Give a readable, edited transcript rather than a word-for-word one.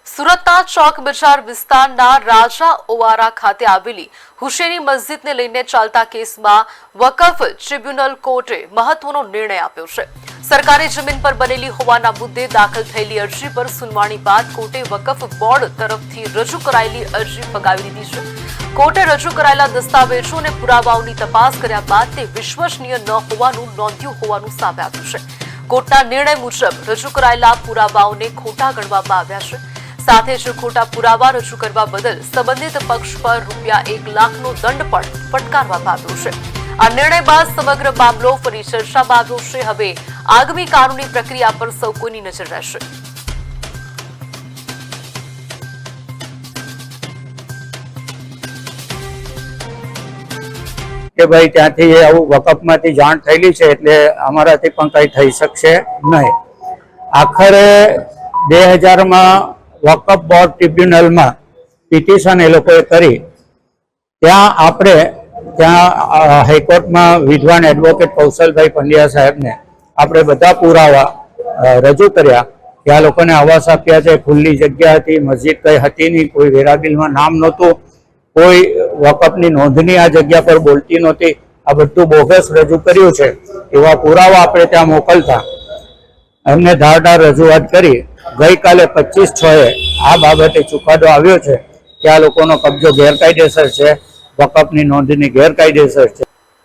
સુરતના ચોક બજાર વિસ્તારના રાજા ઓવારા ખાતે આવેલી હુસેની મસ્જિદને લઈને ચાલતા કેસમાં વકફ ટ્રિબ્યુનલ કોર્ટે મહત્વનો નિર્ણય આપ્યો છે। સરકારી જમીન પર બનેલી હોવાના મુદ્દે દાખલ થયેલી અરજી પર સુનાવણી બાદ કોર્ટે વકફ બોર્ડ તરફથી રજૂ કરાયેલી અરજી ફગાવી દીધી છે। કોર્ટે રજૂ કરાયેલા દસ્તાવેજો અને પુરાવાઓની તપાસ કર્યા બાદ તે વિશ્વસનીય ન હોવાનું નોંધ્યું હોવાનું સામે આવ્યું છે। કોર્ટના નિર્ણય મુજબ રજૂ કરાયેલા પુરાવાઓને ખોટા ગણવામાં આવ્યા છે। સાથે જ ખોટા પુરાવા રજૂ કરવા બદલ સંબંધિત પક્ષ પર ₹1 લાખનો દંડ પણ ફટકારવામાં આવ્યો છે। આ નિર્ણય બાદ સમગ્ર મામલો ફરી ચર્ચામાં આવ્યો છે। હવે આગામી કાનૂની પ્રક્રિયા પર સૌ કોઈની નજર રહેશે। કે ભાઈ ત્યાંથી આવું વકફમાંથી જાણ થયેલી છે એટલે અમારાથી પણ કંઈ થઈ શકશે નહીં। આખરે 2000માં વકફ બોર્ડ ટ્રિબ્યુનલમાં પિટિશન એ લોકોએ કરી, ત્યાં હાઈકોર્ટમાં વિદ્વાન એડવોકેટ કૌશલભાઈ પંડ્યા સાહેબને આપણે બધા પુરાવા રજૂ કર્યા કે આ લોકોને આવાસ આપ્યા છે, ખુલ્લી જગ્યા હતી, મસ્જિદ કઈ હતી નહીં, કોઈ વેરાબિલમાં નામ નહોતું, કોઈ વકફની નોંધણી આ જગ્યા પર બોલતી નહોતી, આ બધું બોગસ રજૂ કર્યું છે એવા પુરાવા આપણે ત્યાં મોકલતા એમને ધારદાર રજૂઆત કરી। ગઈકાલે 25/6 આ બાબતે ચુકાદો આવ્યો છે કે આ લોકોનો કબજો ગેરકાયદેસર છે, વકફની નોંધણી ગેરકાયદેસર છે।